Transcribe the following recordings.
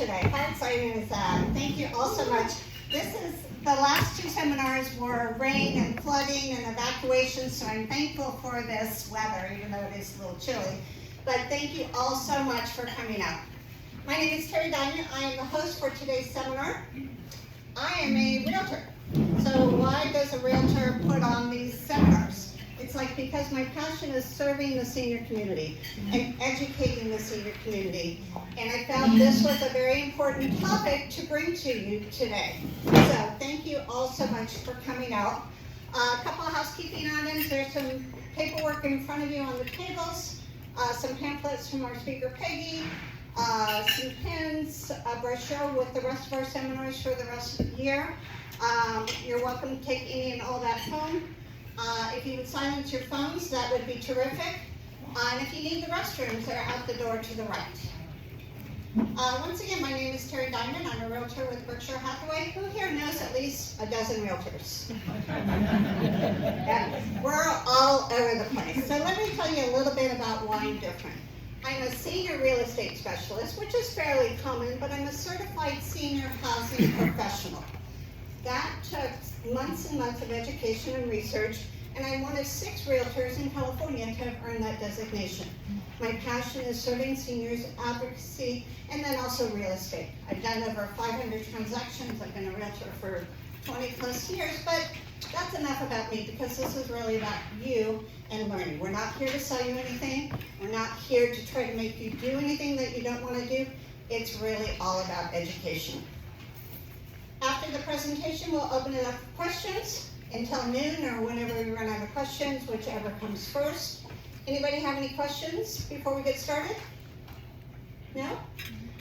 today. How exciting is that? Thank you all so much. The last two seminars were rain and flooding and evacuation, so I'm thankful for this weather, even though it is a little chilly. But thank you all so much for coming out. My name is Terry Diamond. I am the host for today's seminar. I am a realtor. So why does a realtor put on these seminars? It's because my passion is serving the senior community and educating the senior community. And I found this was a very important topic to bring to you today. So thank you all so much for coming out. A couple of housekeeping items. There's some paperwork in front of you on the tables, some pamphlets from our speaker Peggy, some pins, a brochure with the rest of our seminars for the rest of the year. You're welcome to take any and all that home. If you would silence your phones, that would be terrific. And if you need the restrooms, they're out the door to the right. Once again, my name is Terry Diamond. I'm a realtor with Berkshire Hathaway. Who here knows at least a dozen realtors? And we're all over the place. So let me tell you a little bit about why I'm different. I'm a senior real estate specialist, which is fairly common, but I'm a certified senior housing professional. That took months and months of education and research, and I'm one of 6 realtors in California to have earned that designation. My passion is serving seniors, advocacy, and then also real estate. I've done over 500 transactions. I've been a realtor for 20 plus years, but that's enough about me because this is really about you and learning. We're not here to sell you anything. We're not here to try to make you do anything that you don't want to do. It's really all about education. After the presentation, we'll open it up for questions until noon or whenever we run out of questions, whichever comes first. Anybody have any questions before we get started? No?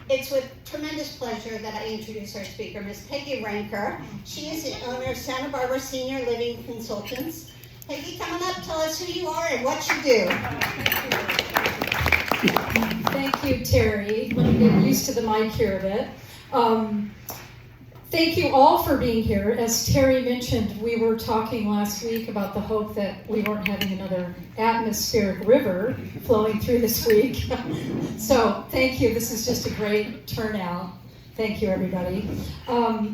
It's with tremendous pleasure that I introduce our speaker, Ms. Peggy Renker. She is the owner of Santa Barbara Senior Living Consultants. Peggy, come on up, tell us who you are and what you do. Thank you, Terry. Let me get used to the mic here a bit. Thank you all for being here. As Terry mentioned, we were talking last week about the hope that we weren't having another atmospheric river flowing through this week. So thank you. This is just a great turnout. Thank you, everybody.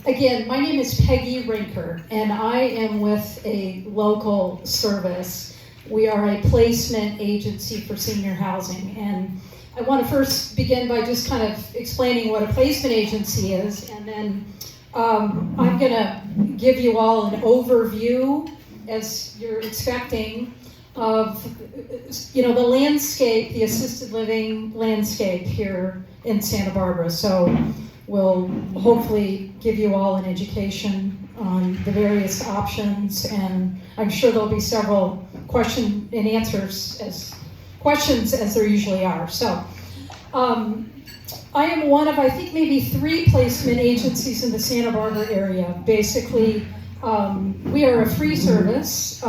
Again, my name is Peggy Renker, and I am with a local service. We are a placement agency for senior housing. And I want to first begin by just kind of explaining what a placement agency is, and then I'm going to give you all an overview, as you're expecting, of the landscape, the assisted living landscape here in Santa Barbara. So we'll hopefully give you all an education on the various options, and I'm sure there'll be several question and answers as questions as there usually are. So I am one of, I think, maybe 3 placement agencies in the Santa Barbara area. Basically, we are a free service.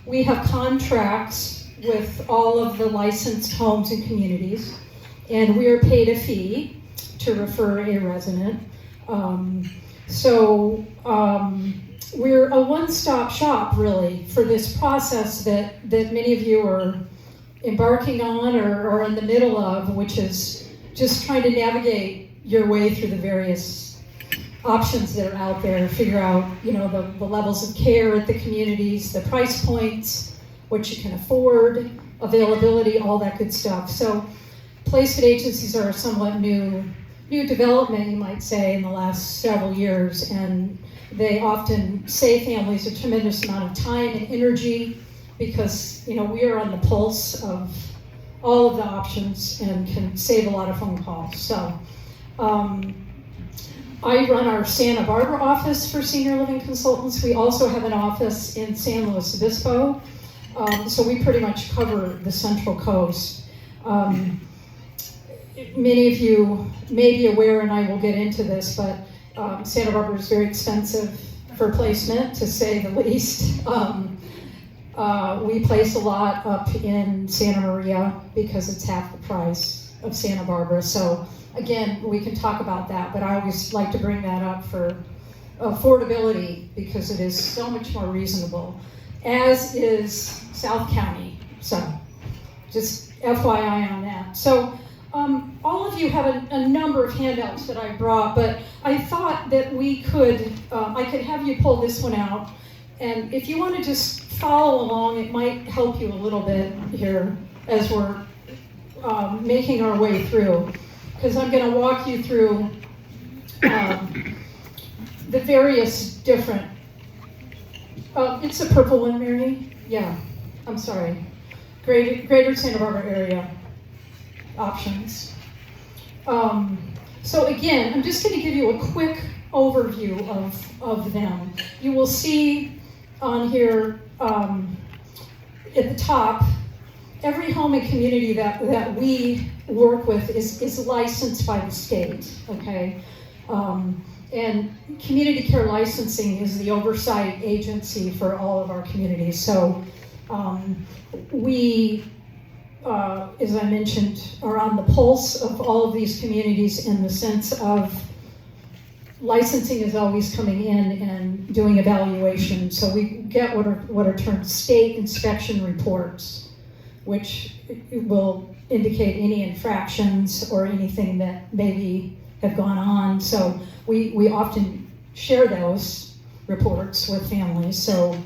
We have contracts with all of the licensed homes and communities, and we are paid a fee to refer a resident. We're a one-stop shop, really, for this process that many of you are embarking on or are in the middle of, which is just trying to navigate your way through the various options that are out there, figure out, the levels of care at the communities, the price points, what you can afford, availability, all that good stuff. So placement agencies are a somewhat new development, you might say, in the last several years, and they often save families a tremendous amount of time and energy because, we are on the pulse of all of the options and can save a lot of phone calls. So I run our Santa Barbara office for Senior Living Consultants. We also have an office in San Luis Obispo. So we pretty much cover the Central Coast. Many of you may be aware, and I will get into this, but Santa Barbara is very expensive for placement, to say the least. We place a lot up in Santa Maria because it's half the price of Santa Barbara. So again, we can talk about that, but I always like to bring that up for affordability because it is so much more reasonable, as is South County. So just FYI on that. So all of you have a number of handouts that I brought, but I thought that we could, I could have you pull this one out, and if you want to just follow along, it might help you a little bit here as we're making our way through, because I'm going to walk you through the various different, it's a purple one, Mary? Yeah, I'm sorry. Greater Santa Barbara area options. So again, I'm just going to give you a quick overview of them. You will see on here at the top, every home and community that we work with is licensed by the state, okay? And community care licensing is the oversight agency for all of our communities. So we, as I mentioned, are on the pulse of all of these communities in the sense of licensing is always coming in and doing evaluation. So we get what are termed state inspection reports, which will indicate any infractions or anything that maybe have gone on. So we often share those reports with families. So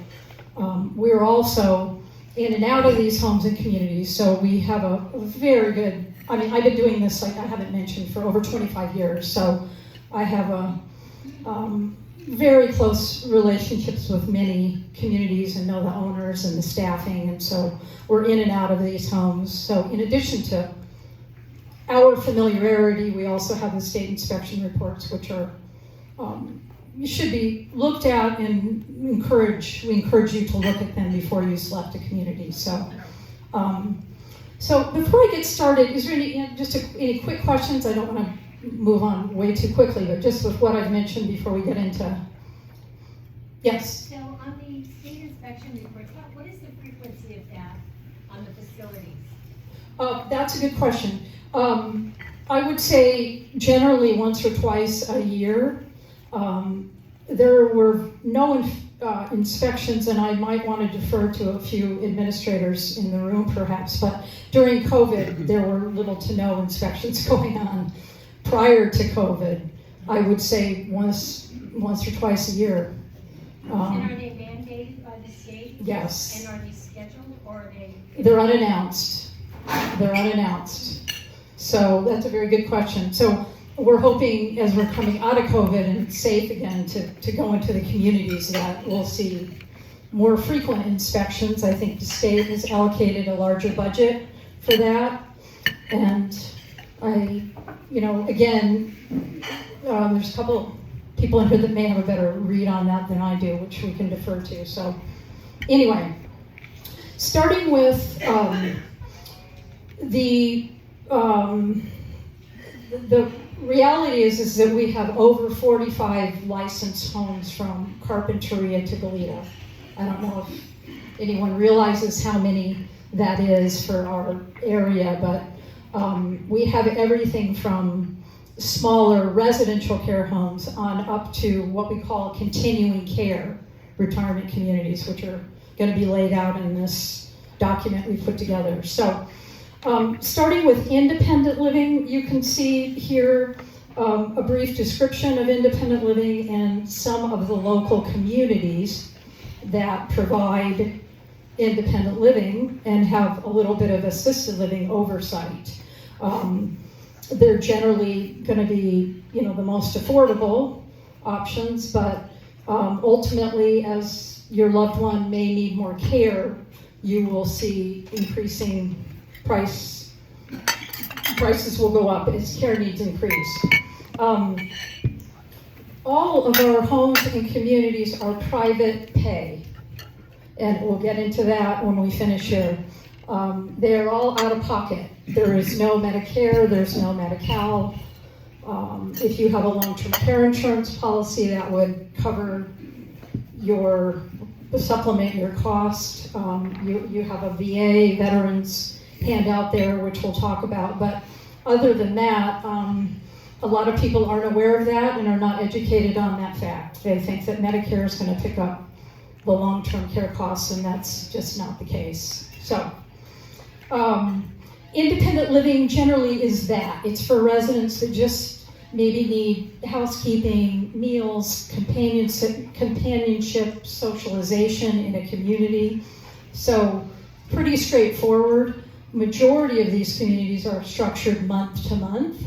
we're also in and out of these homes and communities. So we have a very good, I mean, I've been doing this, like I haven't mentioned, for over 25 years. So I have a very close relationships with many communities and know the owners and the staffing. And so we're in and out of these homes. So in addition to our familiarity, we also have the state inspection reports, which are should be looked at, and we encourage you to look at them before you select a community. So, so before I get started, is there any quick questions? I don't want to move on way too quickly, but just with what I've mentioned before we get into. Yes. So on the state inspection reports, what is the frequency of that on the facilities? That's a good question. I would say generally once or twice a year. There were no inspections, and I might want to defer to a few administrators in the room perhaps, but during COVID, there were little to no inspections going on. Prior to COVID, I would say once or twice a year. And are they mandated by the state? Yes. And are they scheduled, or are they? They're unannounced. They're unannounced. So that's a very good question. So we're hoping, as we're coming out of COVID and it's safe again, to go into the communities, that we'll see more frequent inspections. I think the state has allocated a larger budget for that. And again, there's a couple people in here that may have a better read on that than I do, which we can defer to. So anyway, starting with the reality is that we have over 45 licensed homes from Carpinteria to Goleta. I don't know if anyone realizes how many that is for our area, but we have everything from smaller residential care homes on up to what we call continuing care retirement communities, which are going to be laid out in this document we put together. So starting with independent living, you can see here a brief description of independent living and some of the local communities that provide independent living and have a little bit of assisted living oversight. They're generally going to be, the most affordable options, but ultimately, as your loved one may need more care, you will see increasing prices will go up as care needs increase. All of our homes and communities are private pay, and we'll get into that when we finish here. They are all out of pocket. There is no Medicare, there's no Medi-Cal. If you have a long-term care insurance policy, that would cover supplement your cost. You have a VA veterans handout there, which we'll talk about. But other than that, a lot of people aren't aware of that and are not educated on that fact. They think that Medicare is going to pick up the long-term care costs, and that's just not the case. So, Independent living generally is that. It's for residents that just maybe need housekeeping, meals, companionship, socialization in a community. So pretty straightforward. Majority of these communities are structured month to month.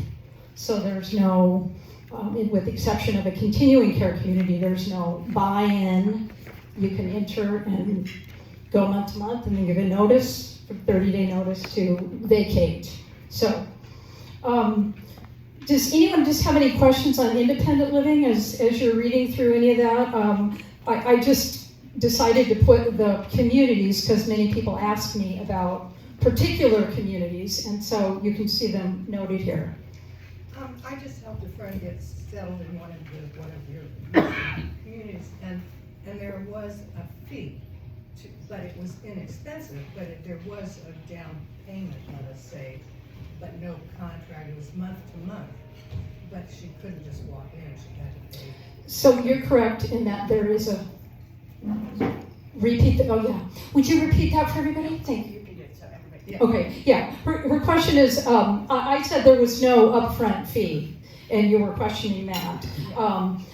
So there's no, with the exception of a continuing care community, there's no buy-in. You can enter and go month to month and then give a notice, 30-day notice to vacate. So, does anyone just have any questions on independent living as you're reading through any of that? I just decided to put the communities because many people ask me about particular communities, and so you can see them noted here. I just helped a friend get settled in one of your communities, and there was a fee, but it was inexpensive, but there was a down payment, let us say, but no contract. It was month to month, but she couldn't just walk in, she had to pay. So you're correct in that there is a repeat. Oh yeah, would you repeat that for everybody? Thank you. Yeah. Okay, yeah. Her question is, I said there was no upfront fee, and you were questioning that.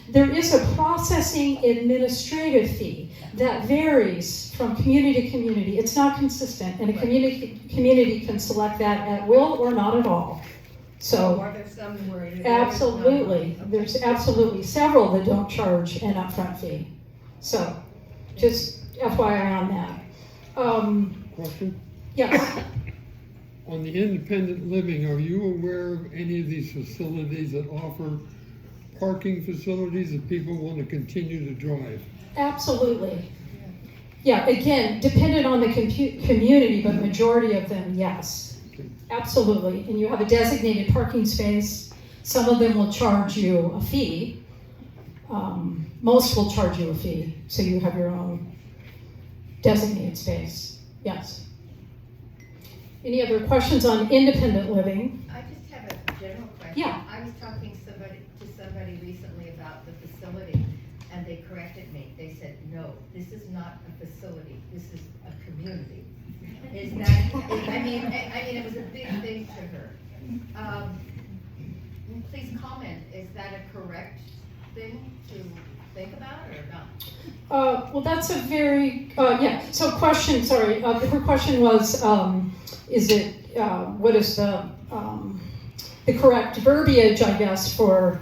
There is a processing administrative fee that varies from community to community. It's not consistent, and a community can select that at will or not at all. So, are there some where it is? absolutely. Okay. There's absolutely several that don't charge an upfront fee. So, just FYI on that. Question? Yes. On the independent living, are you aware of any of these facilities that offer parking facilities if people want to continue to drive? Absolutely. Yeah, again, dependent on the community, but majority of them, yes. Absolutely. And you have a designated parking space. Some of them will charge you a fee. Most will charge you a fee, so you have your own designated space. Yes. Any other questions on independent living? I just have a general question. Yeah. I was talking to somebody recently about the facility, and they corrected me. They said, no, this is not a facility, this is a community. Is that, I mean, it was a big thing to her. Please comment, is that a correct thing to think about or not? Well, that's a very, yeah. So question, sorry, her question was, is it, what is the correct verbiage, I guess, for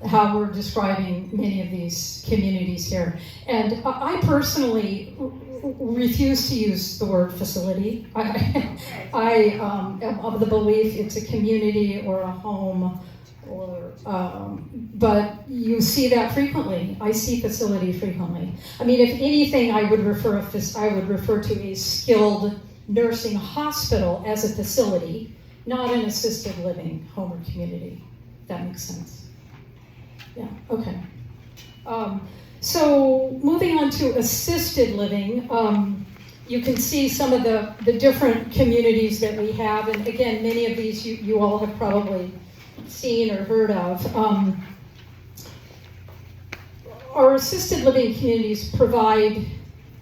how we're describing many of these communities here. And I personally refuse to use the word facility. I am of the belief it's a community or a home, or but you see that frequently. I see facility frequently. I mean, if anything, I would refer to a skilled nursing hospital as a facility, not an assisted living home or community. If that makes sense. Yeah, okay. So moving on to assisted living, you can see some of the different communities that we have, and again, many of these you all have probably seen or heard of. Our assisted living communities provide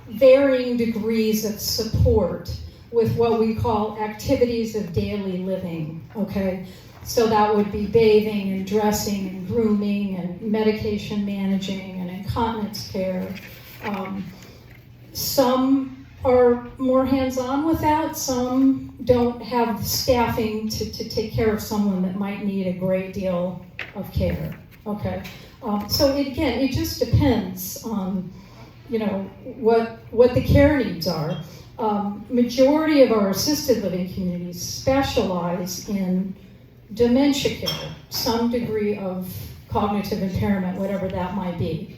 varying degrees of support with what we call activities of daily living, okay? So that would be bathing and dressing and grooming and medication managing and incontinence care. Some are more hands-on with that. Some don't have staffing to take care of someone that might need a great deal of care, okay? So it just depends on, what the care needs are. Majority of our assisted living communities specialize in dementia care, some degree of cognitive impairment, whatever that might be.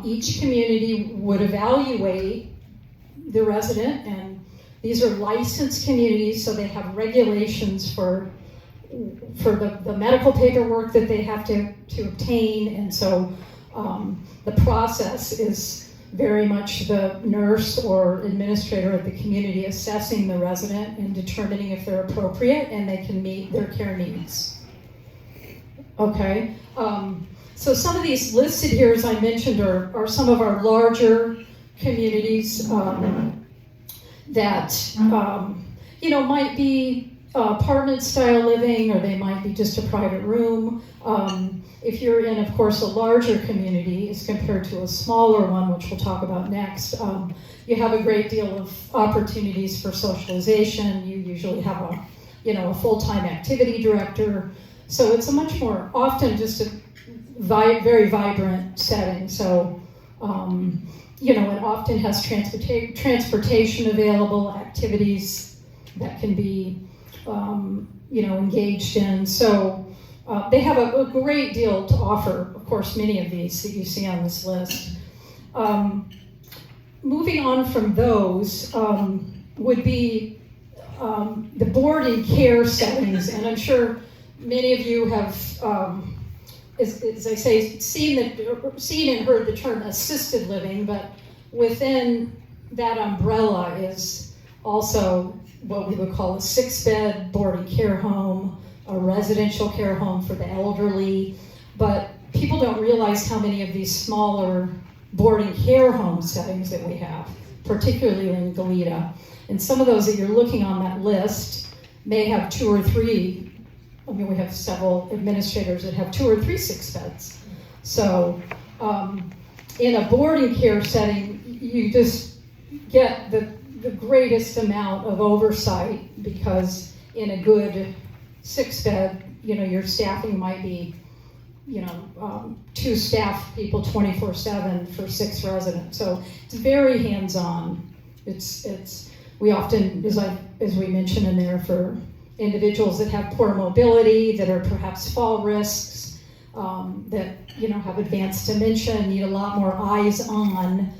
Each community would evaluate the resident, and these are licensed communities, so they have regulations for the medical paperwork that they have to obtain, and so the process is very much the nurse or administrator of the community assessing the resident and determining if they're appropriate and they can meet their care needs. Okay, so some of these listed here, as I mentioned, are some of our larger communities that might be apartment style living, or they might be just a private room. If you're in, of course, a larger community as compared to a smaller one, which we'll talk about next, you have a great deal of opportunities for socialization. You usually have a full-time activity director. So it's a much more, often just a very vibrant setting. So, it often has transportation available, activities that can be, engaged in. So they have a great deal to offer, of course, many of these that you see on this list. Moving on from those would be the board and care settings, and I'm sure many of you have, as I say, seen and heard the term assisted living, but within that umbrella is also what we would call a 6-bed board and care home, a residential care home for the elderly. But people don't realize how many of these smaller board and care home settings that we have, particularly in Goleta. And some of those that you're looking on that list may have 2 or 3. I mean, we have several administrators that have 2 or 3 6-beds. So in a boarding care setting, you just get the greatest amount of oversight, because in a good 6-bed, your staffing might be, 2 staff people 24/7 for 6 residents. So it's very hands-on. We often, as we mentioned in there, for individuals that have poor mobility, that are perhaps fall risks, that have advanced dementia, need a lot more eyes on,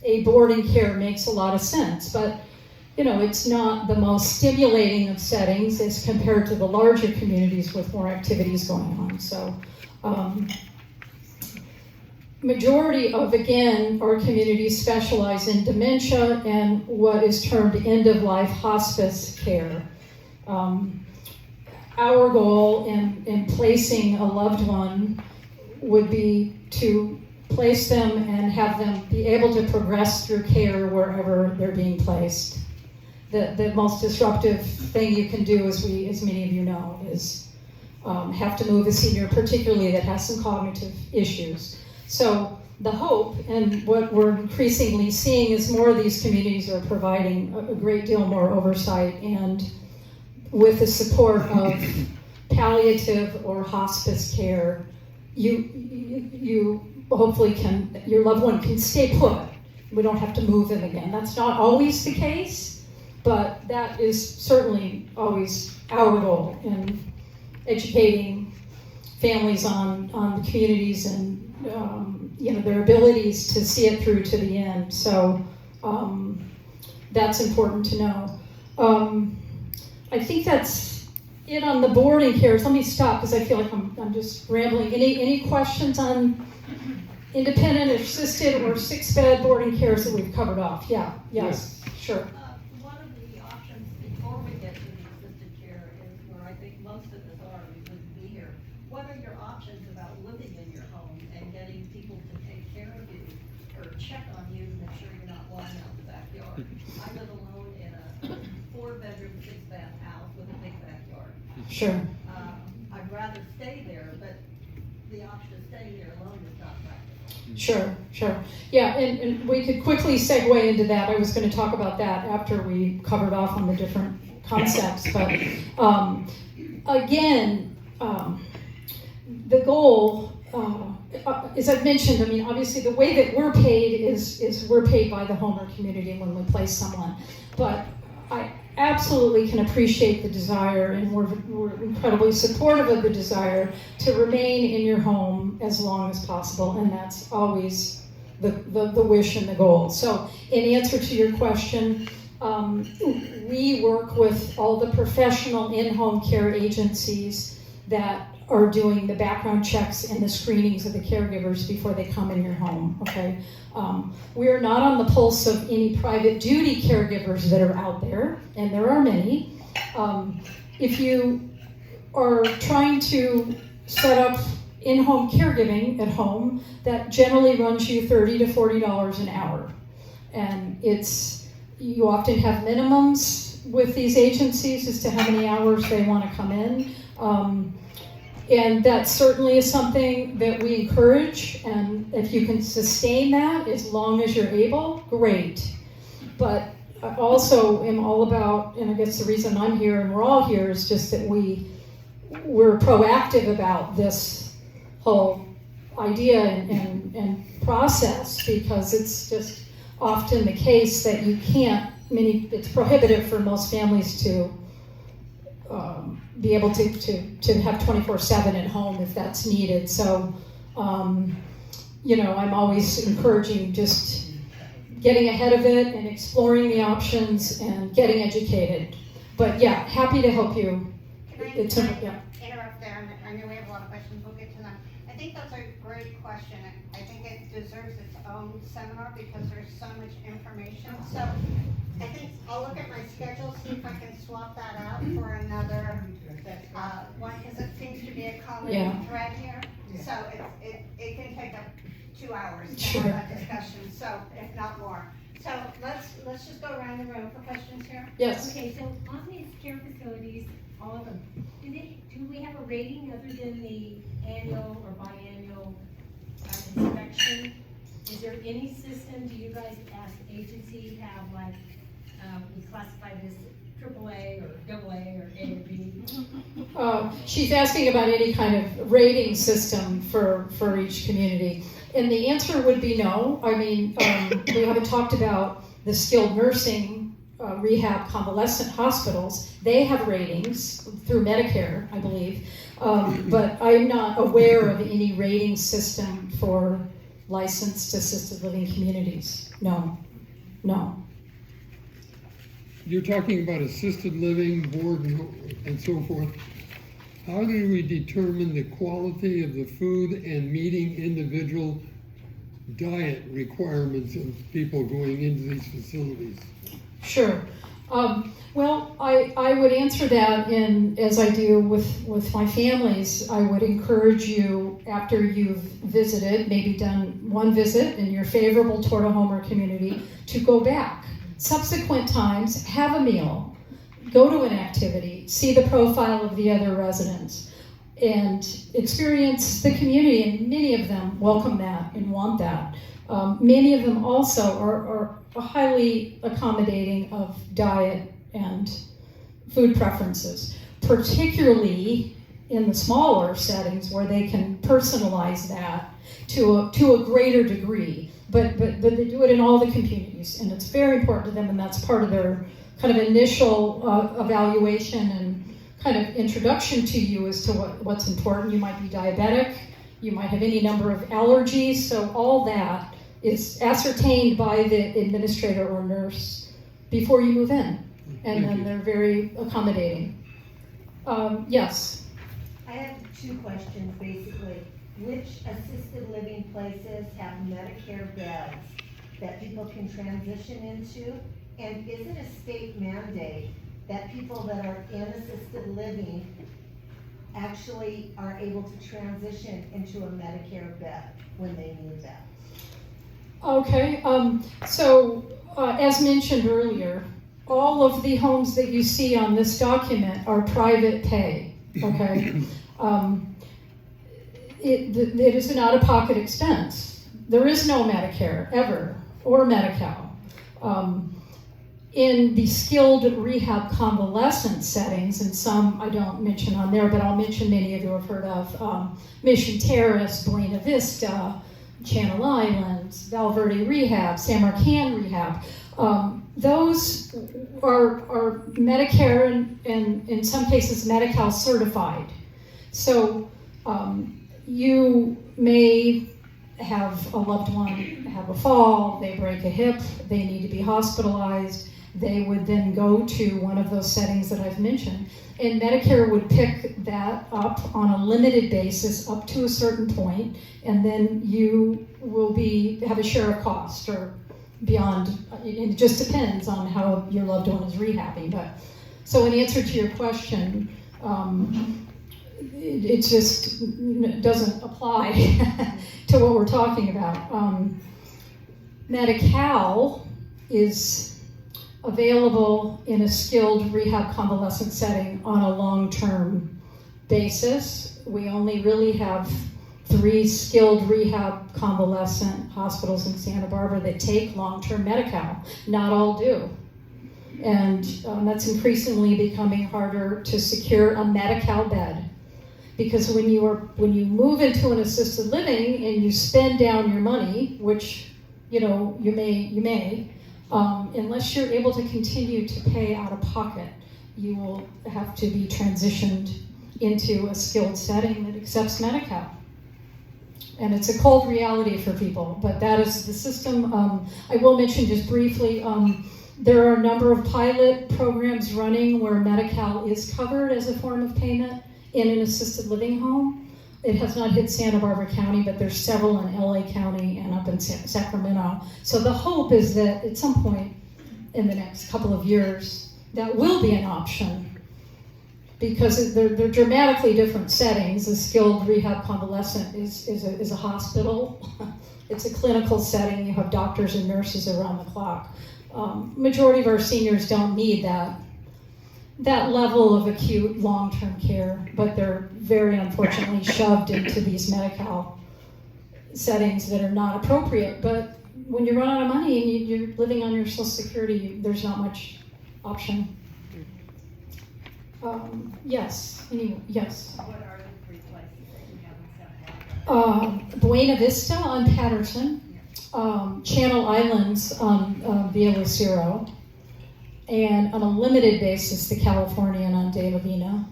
a boarding care makes a lot of sense. But it's not the most stimulating of settings as compared to the larger communities with more activities going on. So majority of, again, our communities specialize in dementia and what is termed end-of-life hospice care. Our goal in placing a loved one would be to place them and have them be able to progress through care wherever they're being placed. The most disruptive thing you can do, as many of you know, is have to move a senior, particularly that has some cognitive issues. So the hope, and what we're increasingly seeing, is more of these communities are providing a great deal more oversight, and with the support of palliative or hospice care, you hopefully your loved one can stay put. We don't have to move them again. That's not always the case, but that is certainly always our goal in educating families on the communities and their abilities to see it through to the end. So that's important to know. I think that's it on the boarding cares. Let me stop, because I feel like I'm just rambling. Any questions on independent, assisted, or 6-bed boarding cares that we've covered off? Yes, sure. One of the options before we get to the assisted care is where I think most of us are, we wouldn't be here. What are your options about living in your home and getting people to take care of you or check on you to make sure you're not lying out in the backyard? I live alone in a 4-bedroom, 6-bath house with a big backyard. Sure. I'd rather stay there, but the option of staying there alone is not practical. Sure. Yeah, and we could quickly segue into that. I was going to talk about that after we covered off on the different concepts. But again, the goal, as I've mentioned, I mean, obviously the way that we're paid is we're paid by the home or community when we place someone. But I absolutely can appreciate the desire, and we're incredibly supportive of the desire to remain in your home as long as possible, and that's always the wish and the goal. So in answer to your question, we work with all the professional in-home care agencies that are doing the background checks and the screenings of the caregivers before they come in your home, okay? We're not on the pulse of any private duty caregivers that are out there, and there are many. If you are trying to set up in-home caregiving at home, that generally runs you $30 to $40 an hour. And you often have minimums with these agencies as to how many hours they want to come in. And that certainly is something that we encourage, and if you can sustain that as long as you're able, great. But I also am all about, and I guess the reason I'm here and we're all here is just that we're proactive about this whole idea and process, because it's just often the case that you can't, it's prohibitive for most families to be able to have 24/7 at home if that's needed. So, I'm always encouraging just getting ahead of it and exploring the options and getting educated. But yeah, happy to help you. Can I interrupt there? I know we have a lot of questions, we'll get to them. I think that's a great question. I think it deserves its own seminar because there's so much information. So I think I'll look at my schedule, see if I can swap that out for another one, because it seems to be a common thread here. So it can take up 2 hours to have that discussion, so if not more. So let's just go around the room for questions here. Yes. Okay, so on these care facilities, all of them, do we have a rating other than the annual or biannual inspection? Is there any system, do you guys as agency have like, we classify this AAA or AA or A or B? She's asking about any kind of rating system for each community. And the answer would be no. I mean, we haven't talked about the skilled nursing rehab convalescent hospitals. They have ratings through Medicare, I believe. But I'm not aware of any rating system for licensed assisted living communities. No. You're talking about assisted living, board and so forth. How do we determine the quality of the food and meeting individual diet requirements of people going into these facilities? Sure. Well, I would answer that as I do with my families. I would encourage you, after you've visited, maybe done one visit in your favorable Tortohomer community, to go back. Subsequent times, have a meal, go to an activity, see the profile of the other residents, and experience the community, and many of them welcome that and want that. Many of them also are highly accommodating of diet and food preferences, particularly in the smaller settings where they can personalize that to a greater degree. But they do it in all the communities, and it's very important to them, and that's part of their kind of initial evaluation and kind of introduction to you as to what's important. You might be diabetic, you might have any number of allergies, so all that is ascertained by the administrator or nurse before you move in, and then they're very accommodating. Yes? I have 2 questions, basically. Which assisted living places have Medicare beds that people can transition into? And is it a state mandate that people that are in assisted living actually are able to transition into a Medicare bed when they need that? Okay, so as mentioned earlier, all of the homes that you see on this document are private pay, okay? It is an out-of-pocket expense. There is no Medicare, ever, or Medi-Cal. In the skilled rehab convalescent settings, and some I don't mention on there, but I'll mention many of you have heard of, Mission Terrace, Buena Vista, Channel Islands, Val Verde Rehab, San Marcan Rehab. Those are Medicare and in some cases Medi-Cal certified. So you may have a loved one have a fall, they break a hip, they need to be hospitalized. They would then go to one of those settings that I've mentioned, and Medicare would pick that up on a limited basis up to a certain point, and then you will have a share of cost or beyond. It just depends on how your loved one is rehabbing. But so in answer to your question, it just doesn't apply to what we're talking about. Medi-Cal is available in a skilled rehab convalescent setting on a long-term basis. We only really have 3 skilled rehab convalescent hospitals in Santa Barbara that take long-term Medi-Cal. Not all do. And that's increasingly becoming harder to secure a Medi-Cal bed. Because when you move into an assisted living and you spend down your money, which you may, unless you're able to continue to pay out of pocket, you will have to be transitioned into a skilled setting that accepts Medi-Cal. And it's a cold reality for people, but that is the system. I will mention just briefly, there are a number of pilot programs running where Medi-Cal is covered as a form of payment in an assisted living home. It has not hit Santa Barbara County, but there's several in LA County and up in Sacramento. So the hope is that at some point in the next couple of years, that will be an option, because they're dramatically different settings. A skilled rehab convalescent is a hospital. It's a clinical setting. You have doctors and nurses around the clock. Majority of our seniors don't need that level of acute long-term care, but they're very unfortunately shoved into these Medi-Cal settings that are not appropriate. But when you run out of money and you're living on your Social Security, there's not much option. Yes. Yes. What are the 3 places that you have in Santa Barbara? Buena Vista on Patterson, Channel Islands on Via Lucero, and on a limited basis, the Californian on De La Vina.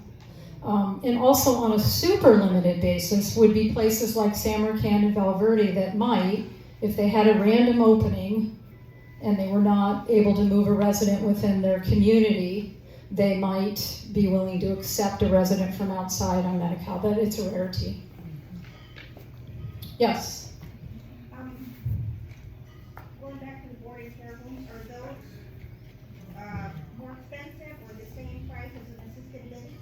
And also on a super limited basis would be places like Samarkand and Valverde that might, if they had a random opening and they were not able to move a resident within their community, they might be willing to accept a resident from outside on Medi-Cal, but it's a rarity. Yes? Going back to the boarding care homes, are those more expensive or the same price as an assisted living?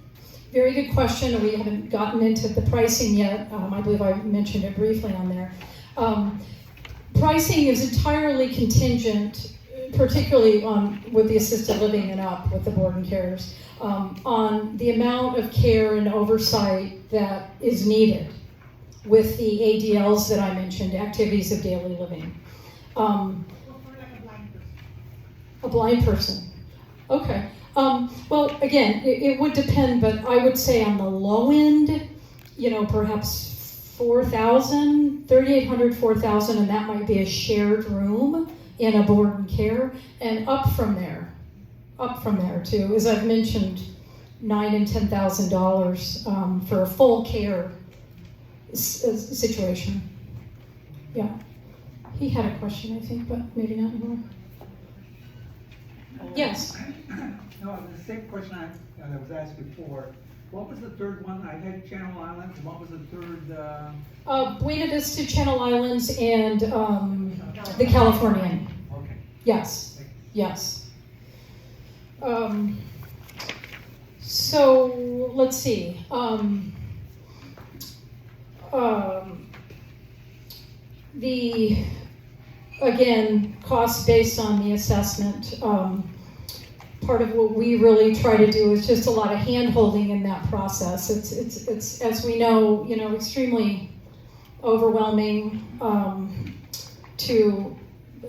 Very good question. We haven't gotten into the pricing yet. I believe I mentioned it briefly on there. Pricing is entirely contingent, particularly with the assisted living and up with the board and cares, on the amount of care and oversight that is needed with the ADLs that I mentioned, activities of daily living. Or for like a blind person? A blind person. Okay. Well, again, it would depend, but I would say on the low end, perhaps 4,000, 3,800, 4,000, and that might be a shared room in a board and care, and up from there too, as I've mentioned, $9,000 and $10,000 for a full care situation. Yeah. He had a question, I think, but maybe not anymore. Yes. No, the same question that was asked before. What was the third one? I had Channel Islands, and what was the third? Buena Vista, Channel Islands, and the Californian. Okay. Yes. Yes. So let's see. The again, cost based on the assessment. Part of what we really try to do is just a lot of hand-holding in that process. It's as we know, extremely overwhelming to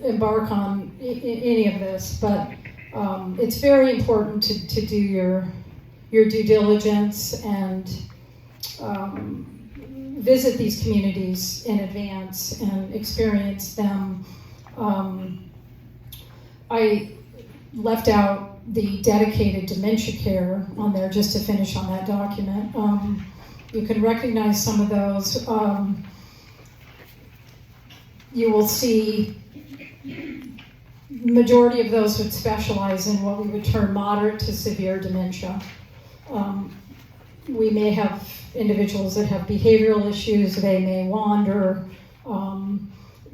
embark on any of this, but it's very important to do your due diligence and visit these communities in advance and experience them. I left out the dedicated dementia care on there just to finish on that document. You can recognize some of those. You will see majority of those would specialize in what we would term moderate to severe dementia. We may have individuals that have behavioral issues, they may wander.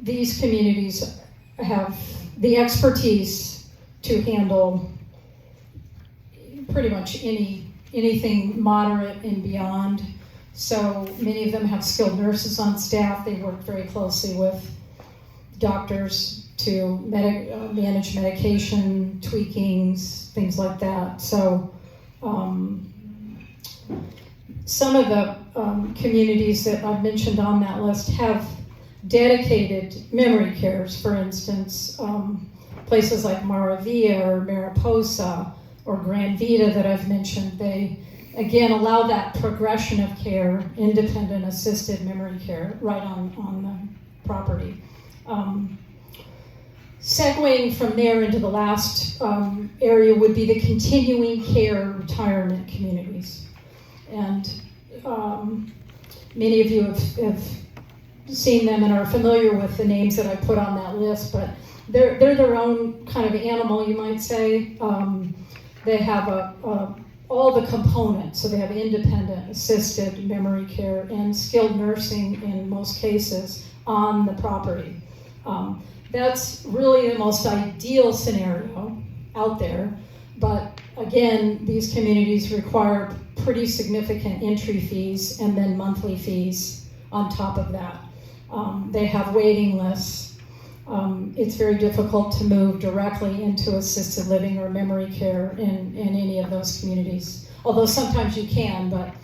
These communities have the expertise to handle pretty much anything moderate and beyond. So many of them have skilled nurses on staff. They work very closely with doctors to manage medication, tweakings, things like that. So some of the communities that I've mentioned on that list have dedicated memory cares. For instance, places like Maravilla or Mariposa or Grand Vita that I've mentioned, they again allow that progression of care, independent assisted memory care, right on the property. Segueing from there into the last area would be the continuing care retirement communities. And many of you have seen them and are familiar with the names that I put on that list, but they're their own kind of animal, you might say. They have all the components, so they have independent, assisted memory care and skilled nursing in most cases on the property. That's really the most ideal scenario out there, but again, these communities require pretty significant entry fees and then monthly fees on top of that. They have waiting lists. It's very difficult to move directly into assisted living or memory care in any of those communities, although sometimes you can, but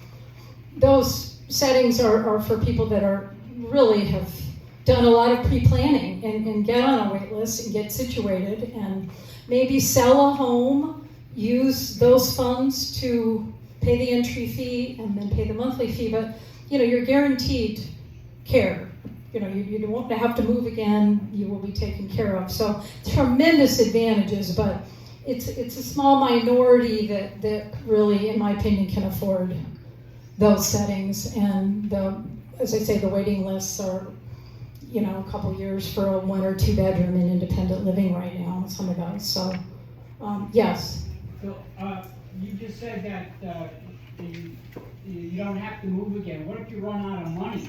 those settings are for people that are really have done a lot of pre-planning and get on a wait list and get situated and maybe sell a home, use those funds to pay the entry fee and then pay the monthly fee, but you're guaranteed care. You won't have to move again, you will be taken care of. So tremendous advantages, but it's a small minority that really, in my opinion, can afford those settings. And as I say, the waiting lists are, a couple years for a 1 or 2 bedroom in independent living right now, some of those. So, yes. So, you just said that you don't have to move again. What if you run out of money?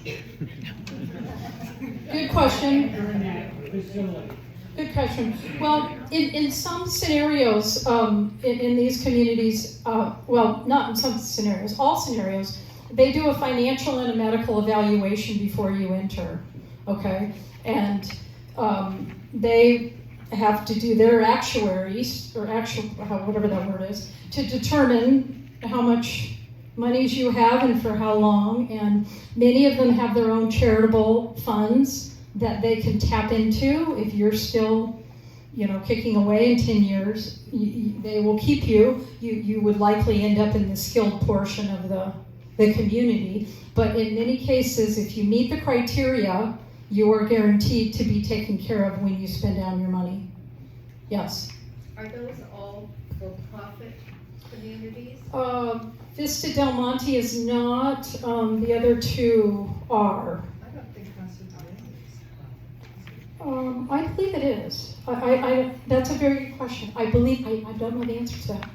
Good question. During that facility. Good question. Well, in some scenarios, in these communities, well, not in some scenarios, all scenarios, they do a financial and a medical evaluation before you enter, okay? And they have to do their actuaries, or whatever that word is, to determine how much monies you have and for how long, and many of them have their own charitable funds that they can tap into. If you're still, kicking away in 10 years, they will keep you. You would likely end up in the skilled portion of the community. But in many cases, if you meet the criteria, you are guaranteed to be taken care of when you spend down your money. Yes? Are those all for-profit communities? Vista Del Monte is not. The other two are. I don't think Pasadena is. I believe it is. That's a very good question. I believe, I don't know the answer to that.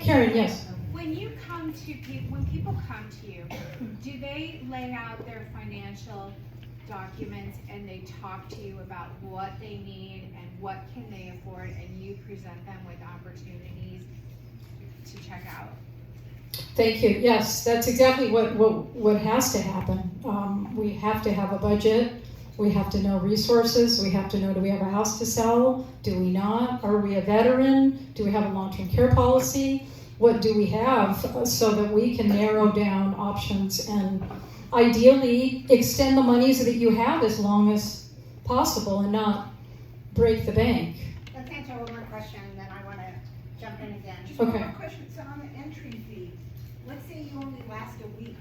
Karen, yes. When people come to you, do they lay out their financial documents and they talk to you about what they need and what can they afford, and you present them with opportunities to check out? Thank you. Yes, that's exactly what has to happen. We have to have a budget. We have to know resources. We have to know, do we have a house to sell? Do we not? Are we a veteran? Do we have a long-term care policy? What do we have so that we can narrow down options and ideally extend the monies that you have as long as possible and not break the bank? Let's answer one more question, and then I want to jump in again. Just one Okay. more question, so on the entry fee, let's say you only last a week.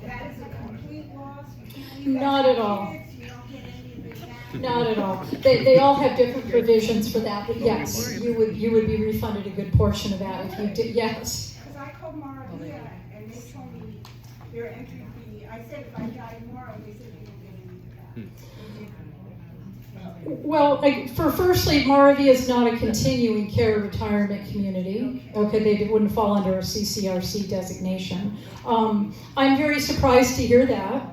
That is a complete loss, you can't leave that Not to at all. kids, you don't get any of it back. Not at all. They all have different provisions for that, but yes, you would be refunded a good portion of that if you did. Yes. Because I called Maravilla and they told me their entry fee, I said if I died tomorrow, they said you don't get anything back. Well, firstly, Maravilla is not a continuing care retirement community. Okay, they wouldn't fall under a CCRC designation. I'm very surprised to hear that.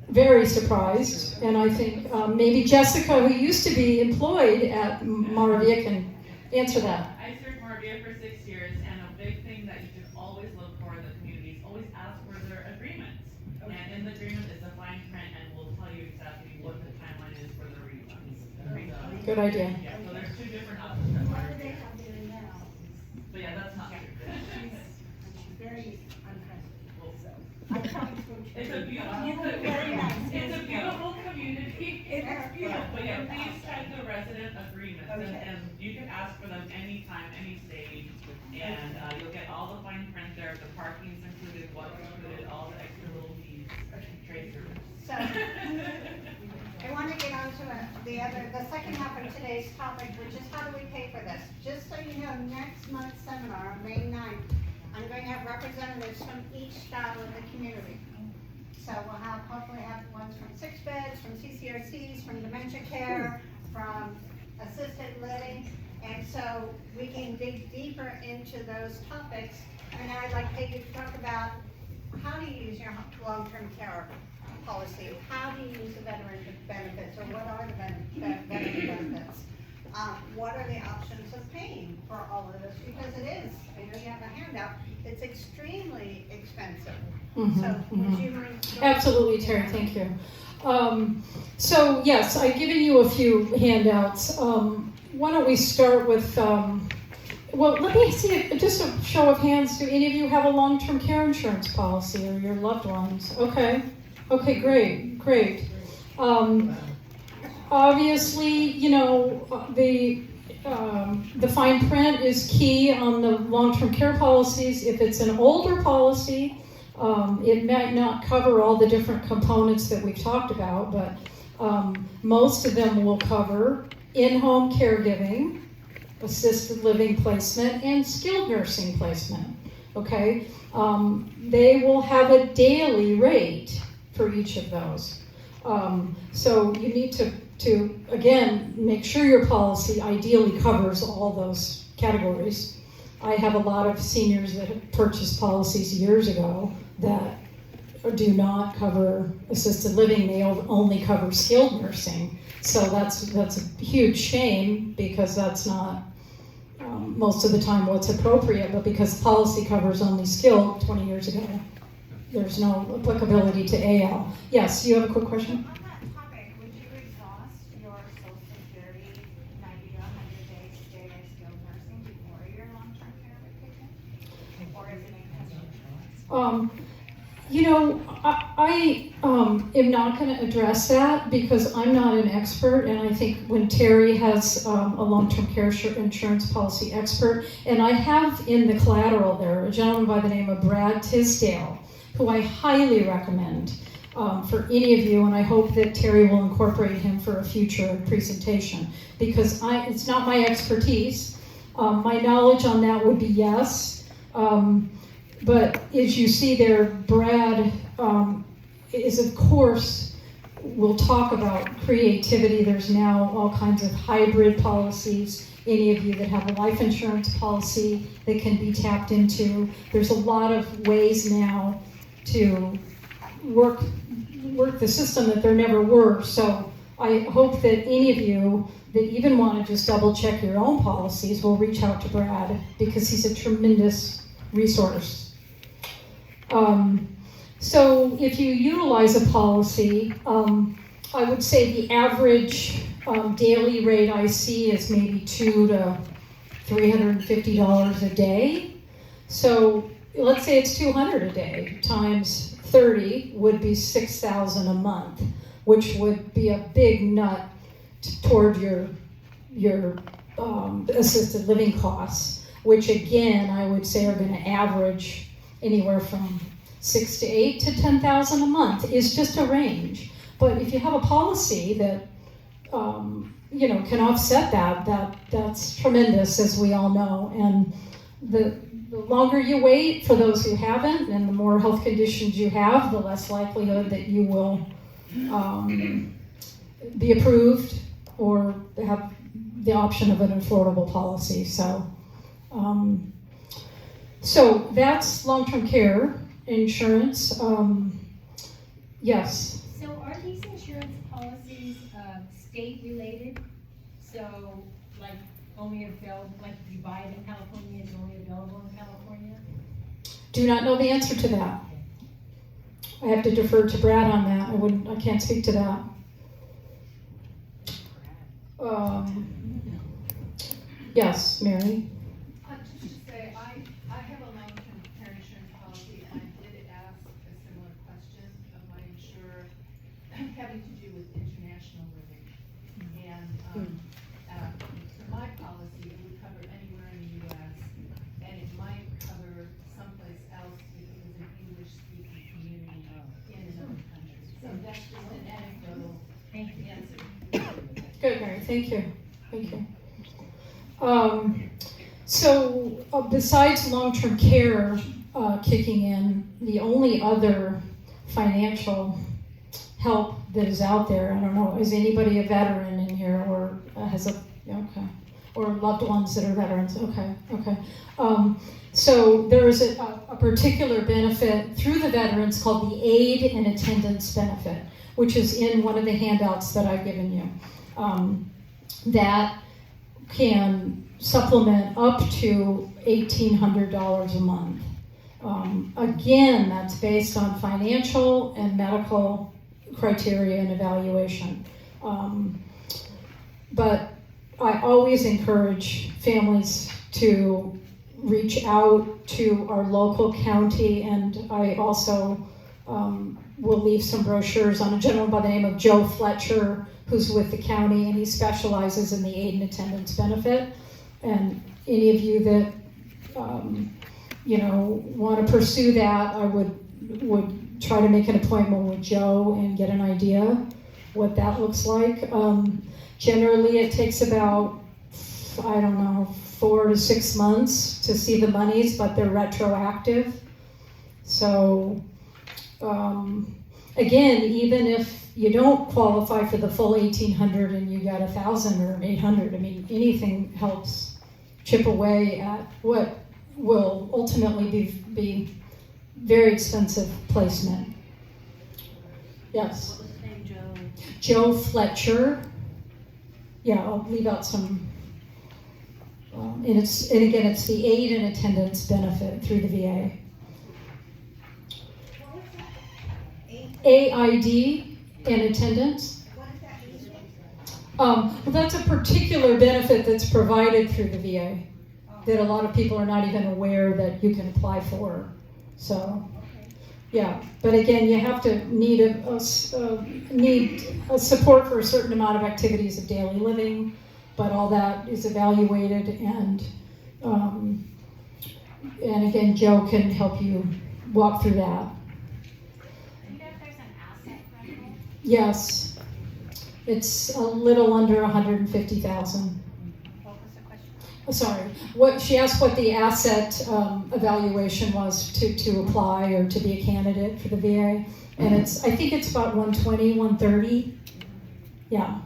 Very surprised, and I think maybe Jessica, who used to be employed at Maravilla, can answer that. I served Maravilla for 6 years, and a big thing that you should always look for in the community is always ask for their agreements. And in the agreement is the fine print, and we'll tell you exactly what the timeline good idea. Yeah, so there's two different options that What are do they here. have there now? But yeah, that's not true. She's very unfriendly, so. It's a beautiful, Very nice. it's a beautiful community. It's beautiful. But yeah, please check the resident agreements, Okay. and you can ask for them anytime, any stage. And, you'll get all the fine print there, the parking's included, what's included, all the extra little fees, tracers. So, I want to get on to the second half of today's topic, which is how do we pay for this? Just so you know, next month's seminar, on May 9th, I'm going to have representatives from each style of the community. So we'll hopefully have ones from 6 beds, from CCRCs, from dementia care, from assisted living. And so we can dig deeper into those topics. And I'd like Peggy to talk about how do you use your long-term care policy? How do you use the veteran benefits, or what are the veteran benefits? What are the options of paying for all of this? Because it is, I know you have a handout, it's extremely expensive. So would you mind? Absolutely, Terry, thank you. So yes, I've given you a few handouts. Why don't we start with, well, let me see, just a show of hands, do any of you have a long-term care insurance policy, or your loved ones? Okay, great. Obviously, you know, the fine print is key on the long-term care policies. If it's an older policy, it might not cover all the different components that we've talked about, but most of them will cover in-home caregiving, assisted living placement, and skilled nursing placement, okay? They will have a daily rate for each of those. So you need to again, make sure your policy ideally covers all those categories. I have a lot of seniors that have purchased policies years ago that do not cover assisted living, they only cover skilled nursing. So that's a huge shame, because that's not most of the time what's appropriate, but because policy covers only skilled 20 years ago, there's no applicability to AL. Yes, you have a quick question? On that topic, would you exhaust your Social Security 90 to 100 days stay in skilled nursing before your long-term care would kick in? Or is it a You know, I am not going to address that because I'm not an expert, and I think when Terry has a long-term care insurance policy expert, and I have in the collateral there a gentleman by the name of Brad Tisdale, who I highly recommend for any of you, and I hope that Terry will incorporate him for a future presentation, because it's not my expertise. My knowledge on that would be yes. But as you see there, Brad is, of course, we'll talk about creativity. There's now all kinds of hybrid policies. Any of you that have a life insurance policy that can be tapped into. There's a lot of ways now to work the system that there never were. So I hope that any of you that even want to just double check your own policies will reach out to Brad, because he's a tremendous resource. So if you utilize a policy, I would say the average daily rate I see is maybe $200 to $350 a day. So let's say it's $200 a day times 30 would be $6,000 a month, which would be a big nut toward your assisted living costs, which again I would say are going to average anywhere from $6,000 to $8,000 to $10,000 a month is just a range. But if you have a policy that can offset that's tremendous, as we all know. And the longer you wait, for those who haven't, and the more health conditions you have, the less likelihood that you will be approved or have the option of an affordable policy. So that's long-term care insurance. Yes. So are these insurance policies state-related? So, like, only available, like if you buy it in California, it's only available in California? Do not know the answer to that. I have to defer to Brad on that. I can't speak to that. Yes, Mary? Just to say, I have a long-term care insurance policy, and I did ask a similar question of my insurer having to do with international living. And, for my policy, it would cover anywhere in the US, and it might cover someplace else if it was an English-speaking community in another country. So that's just an anecdotal answer. Good, Mary, thank you, thank you. Besides long-term care kicking in, the only other financial help that is out there, I don't know, is anybody a veteran in here or has a, okay, or loved ones that are veterans, okay. So there is a particular benefit through the veterans called the aid and attendance benefit, which is in one of the handouts that I've given you. That can supplement up to $1,800 a month. Again, that's based on financial and medical criteria and evaluation. But I always encourage families to reach out to our local county, and I also will leave some brochures on a gentleman by the name of Joe Fletcher, who's with the county, and he specializes in the aid and attendance benefit. And any of you that want to pursue that, I would try to make an appointment with Joe and get an idea what that looks like. Generally, it takes about 4 to 6 months to see the monies, but they're retroactive. So again, even if you don't qualify for the full 1,800 and you got 1,000 or 800, I mean, anything helps chip away at what will ultimately be very expensive placement. Yes? What was his name, Joe? Joe Fletcher. Yeah, I'll leave out some, and again, it's the aid and attendance benefit through the VA. What was that? AID and attendance. What does that mean? Well, that's a particular benefit that's provided through the VA that a lot of people are not even aware that you can apply for. So, yeah. But again, you have to need a support for a certain amount of activities of daily living, but all that is evaluated, and again, Joe can help you walk through that. Do you know if there's an asset threshold? Yes, it's a little under 150,000. What was the question? Sorry, she asked what the asset evaluation was to apply or to be a candidate for the VA, and I think it's about 120, 130. Yeah.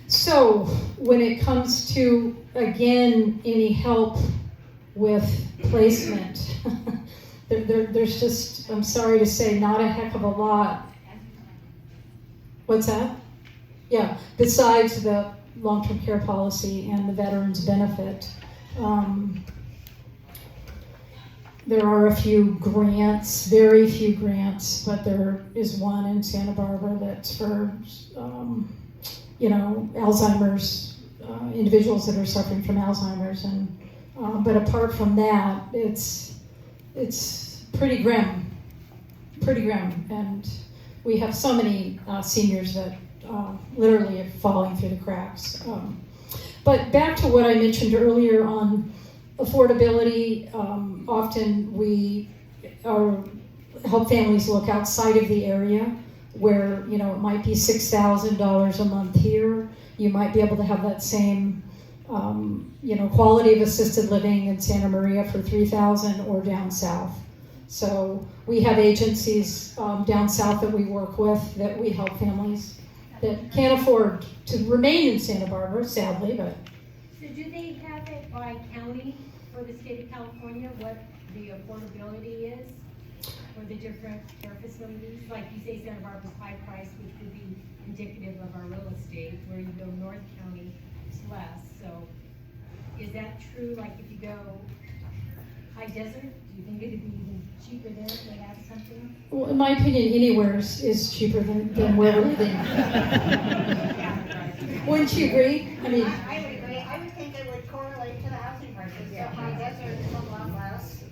So when it comes to, again, any help with placement, there's just, I'm sorry to say, not a heck of a lot. What's that? Yeah, besides the long-term care policy and the veterans benefit. There are a few grants, very few grants, but there is one in Santa Barbara that's for, Alzheimer's, individuals that are suffering from Alzheimer's. And but apart from that, it's pretty grim, and we have so many seniors that literally are falling through the cracks. But back to what I mentioned earlier on affordability, often we help families look outside of the area where, it might be $6,000 a month here. You might be able to have that same, quality of assisted living in Santa Maria for $3,000 or down south. So we have agencies down south that we work with that we help families that can't afford to remain in Santa Barbara, sadly, but. So do they have it by county for the state of California, what the affordability is for the different care facilities? Like you say Santa Barbara's high price, which would be indicative of our real estate, where you go North County, it's less. So is that true? Like if you go High Desert, do you think it'd be even cheaper there if they have something? Well, in my opinion, anywhere is cheaper than where we're living. Wouldn't you agree? I mean, I would agree, I would think it would correlate to the housing prices, so high desert is a lot less.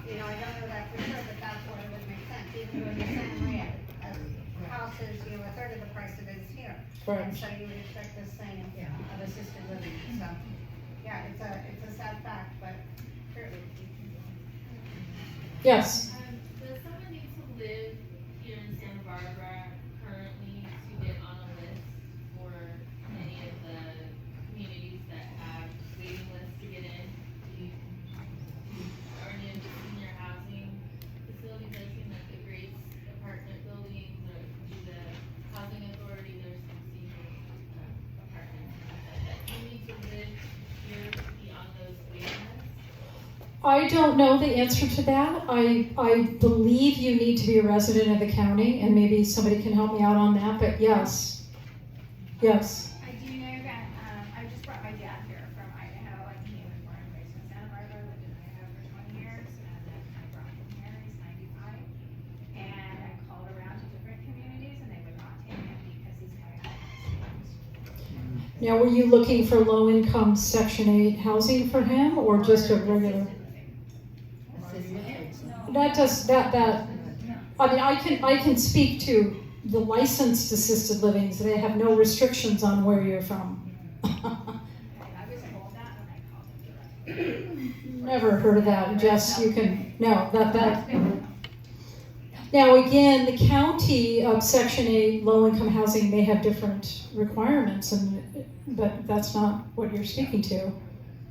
You know, I don't know that for sure, but that's what it would make sense, even though you're saying, a house is, you know, a third of the price it is here. Right. And so you would expect the same, of assisted living, so, yeah, it's a sad fact, but true. yes. Does someone need to live here in Santa Barbara currently to get on a list for any of the communities that have waiting lists to get in? Are any of the senior housing facilities, I've seen like the Grace apartment buildings, or do the housing authority, there's some senior apartments that you need to live here to be on those waiting lists? I don't know the answer to that. I believe you need to be a resident of the county, and maybe somebody can help me out on that, but yes. Yes. I do know that, I just brought my dad here from Idaho, and he was born and raised in Santa Barbara, lived in Idaho for 20 years, and then I brought him here, he's 95. And I called around to different communities, and they would not take him because he's having a Now, were you looking for low-income Section 8 housing for him, or just a regular? I mean, I can speak to the licensed assisted livings. They have no restrictions on where you're from. I was told that when I called him. Never heard of that, Jess, you can, no, that. Now, again, the county of Section 8 low-income housing may have different requirements, but that's not what you're speaking to.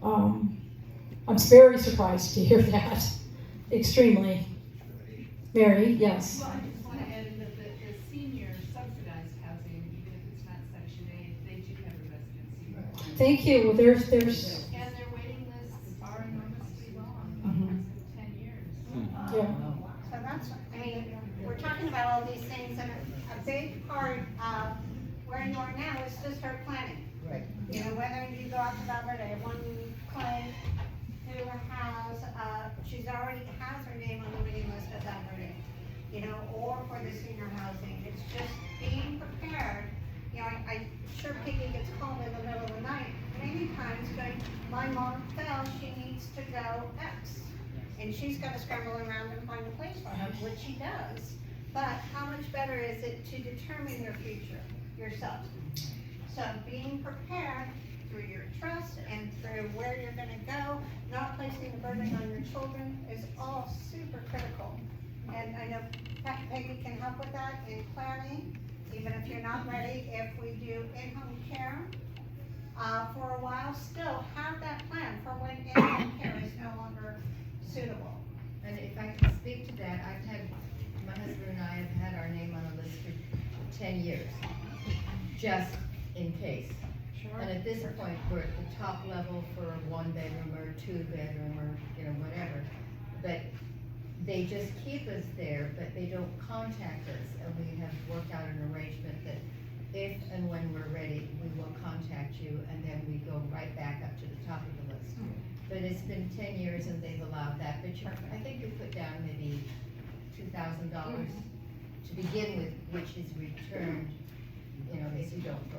I'm very surprised to hear that, extremely. Mary, yes. Well, I just want to add that the senior subsidized housing, even if it's not Section 8, they do have a residency requirement. Thank you, well, there's, And their waiting lists are enormously long, upwards of 10 years. yeah. So that's, I mean, we're talking about all these things, and a big part of where you are now is to start planning. Right. You know, whether you go out to Valverde, I have one client who has, she's already has her name on the waiting list at Valverde, you know, or for the senior housing. It's just being prepared. You know, I'm sure Peggy gets called in the middle of the night many times going, my mom fell, she needs to go X. And she's got to scramble around and find a place for her, which she does. But how much better is it to determine your future yourself? So being prepared through your trust and through where you're gonna go, not placing the burden on your children is all super critical. And I know Peggy can help with that in planning, even if you're not ready, if we do in-home care, for a while, still have that plan for when in-home care is no longer suitable. And if I can speak to that, my husband and I have had our name on a list for 10 years, just in case. Sure. And at this point, we're at the top level for a 1-bedroom or a 2-bedroom or, you know, whatever. But they just keep us there, but they don't contact us. And we have worked out an arrangement that if and when we're ready, we will contact you, and then we go right back up to the top of the list. But it's been 10 years and they've allowed that, but I think you put down maybe $2,000 to begin with, which is returned, you know, if you don't go.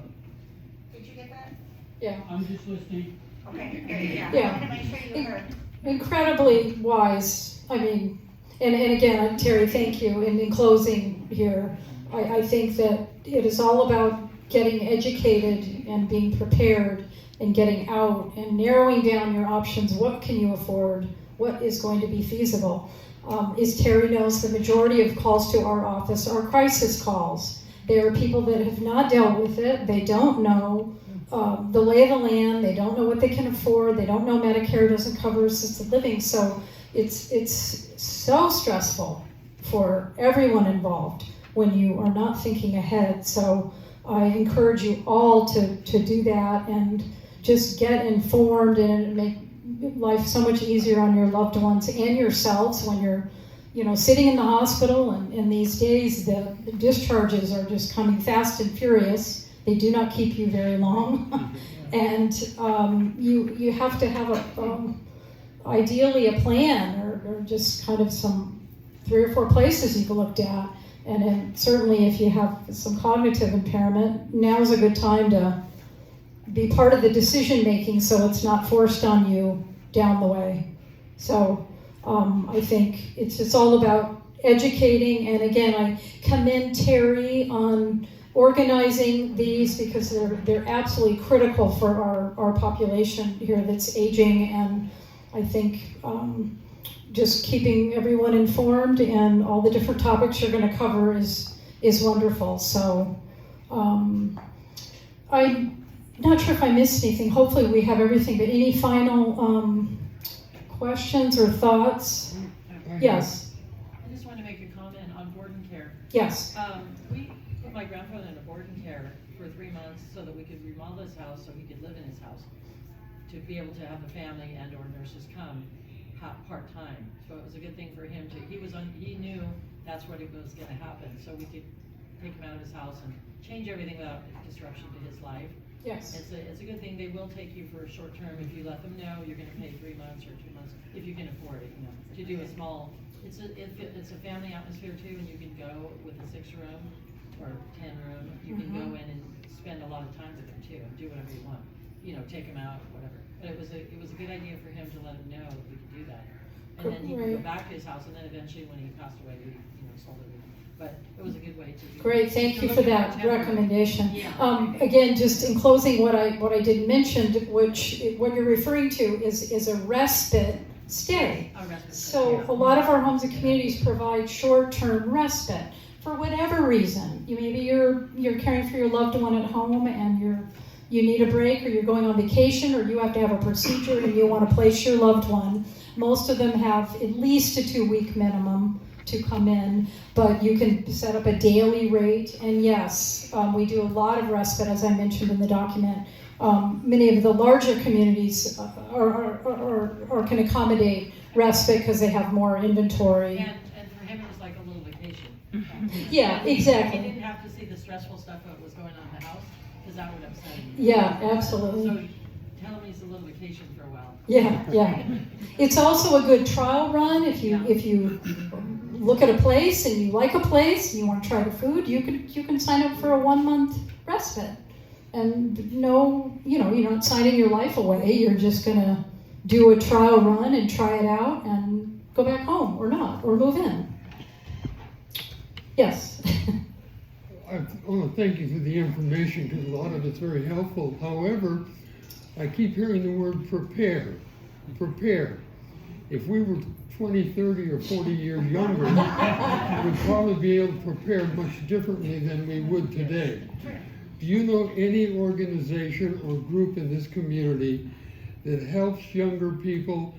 Did you get that? Yeah. I'm just listening. Okay, good, yeah. Yeah. I want to make sure you heard. Incredibly wise. I mean, and again, Terry, thank you. And in closing here, I think that it is all about getting educated and being prepared and getting out and narrowing down your options. What can you afford? What is going to be feasible? As Terry knows, the majority of calls to our office are crisis calls. They are people that have not dealt with it. They don't know the lay of the land. They don't know what they can afford. They don't know Medicare doesn't cover assisted living. So it's so stressful for everyone involved when you are not thinking ahead. So I encourage you all to do that and just get informed and make life so much easier on your loved ones and yourselves when you're, you know, sitting in the hospital. And these days the discharges are just coming fast and furious. They do not keep you very long. And you have to have ideally a plan or just kind of some 3 or 4 places you've looked at. And then certainly if you have some cognitive impairment, now's a good time to be part of the decision making so it's not forced on you down the way. So I think it's all about educating, and again, I commend Terry on organizing these because they're absolutely critical for our population here that's aging, and I think just keeping everyone informed and all the different topics you're going to cover is wonderful. So I'm not sure if I missed anything. Hopefully we have everything, but any final questions or thoughts? Yes. I just want to make a comment on board and care. Yes. We put my grandfather in a board and care for 3 months so that we could remodel his house so he could live in his house, to be able to have the family and or nurses come part-time. So it was a good thing for him to, he knew that's what it was going to happen, so we could take him out of his house and change everything without disruption to his life. Yes. It's a good thing. They will take you for a short term if you let them know you're going to pay 3 months or 2 months, if you can afford it, to do a small, it's a family atmosphere too, and you can go with a 6-room or 10-room, you can go in and spend a lot of time with them too, and do whatever you want, take them out, whatever. But it was a good idea for him to let him know that we could do that. And then he could go back to his house, and then eventually when he passed away, we, sold it. But it was a good way to do. Great, thank you for that recommendation. Yeah. Again, just in closing, what I didn't mention, which what you're referring to is a respite stay. So a lot of our homes and communities provide short-term respite for whatever reason. Maybe you're caring for your loved one at home and you need a break, or you're going on vacation, or you have to have a procedure and you want to place your loved one. Most of them have at least a 2-week minimum to come in, but you can set up a daily rate. And yes, we do a lot of respite, as I mentioned in the document. Many of the larger communities can accommodate respite because they have more inventory. And for him, it was like a little vacation. Yeah, exactly. He didn't have to see the stressful stuff that was going on in the house, because that would upset him. Yeah, absolutely. So tell him he's a little vacation for a while. Yeah. It's also a good trial run. If you look at a place and you like a place and you want to try the food, you can sign up for a 1-month respite. And you're not signing your life away. You're just gonna do a trial run and try it out and go back home or not, or move in. Yes. I want to thank you for the information, because a lot of it's very helpful. However, I keep hearing the word prepare. If we were 20, 30, or 40 years younger, we'd probably be able to prepare much differently than we would today. Do you know any organization or group in this community that helps younger people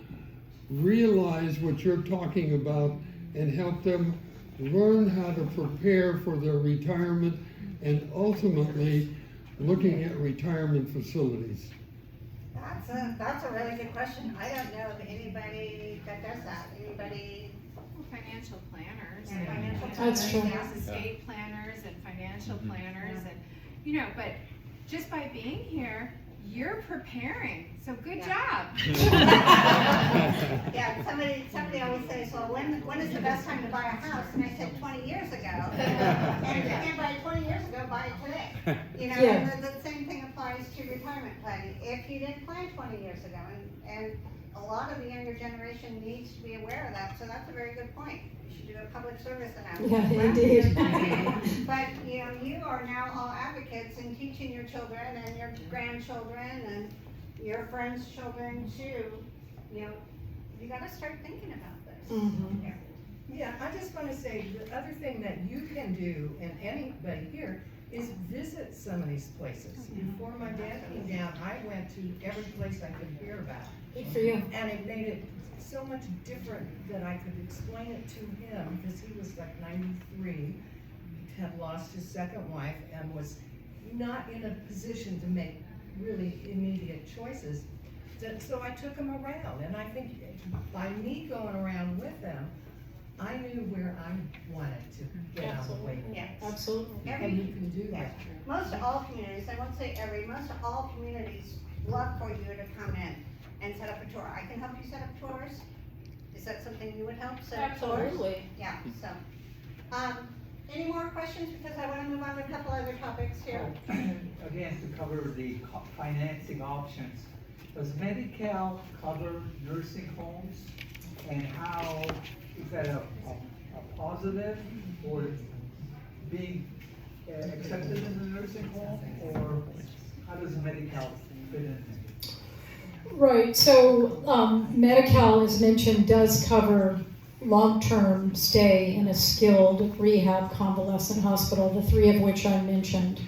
realize what you're talking about and help them learn how to prepare for their retirement and ultimately looking at retirement facilities? That's a really good question. I don't know of anybody that does that. Anybody? Financial planners. Yeah, financial That's true. There's estate planners and financial planners, and but just by being here, you're preparing. So good job. Yeah, somebody always says, well, when is the best time to buy a house? And I said 20 years ago. And if you can't buy it 20 years ago, buy it today. Yeah. And the same thing applies to retirement planning. If you didn't plan 20 years ago, and a lot of the younger generation needs to be aware of that, so that's a very good point. You should do a public service announcement. Yeah, indeed. But, you are now all advocates in teaching your children and your grandchildren and your friends' children too. You gotta start thinking about this. Mm-hmm. Yeah, I just want to say, the other thing that you can do, and anybody here, is visit some of these places. Before my dad came down, I went to every place I could hear about. Good for you. And it made it so much different that I could explain it to him, because he was like 93, had lost his second wife, and was not in a position to make really immediate choices. So I took him around, and I think by me going around with them, I knew where I wanted to get on the way. Yes. Absolutely. And you can do that. Most all communities, I won't say every, most all communities love for you to come in and set up a tour. I can help you set up tours. Is that something you would help set tours? Absolutely. Yeah, so. Any more questions, because I want to move on to a couple other topics here. Again, to cover the financing options, does Medi-Cal cover nursing homes? And how, is that a positive or being accepted in the nursing home? Or how does Medi-Cal fit in there? Right, so Medi-Cal, as mentioned, does cover long-term stay in a skilled rehab convalescent hospital, the three of which I mentioned.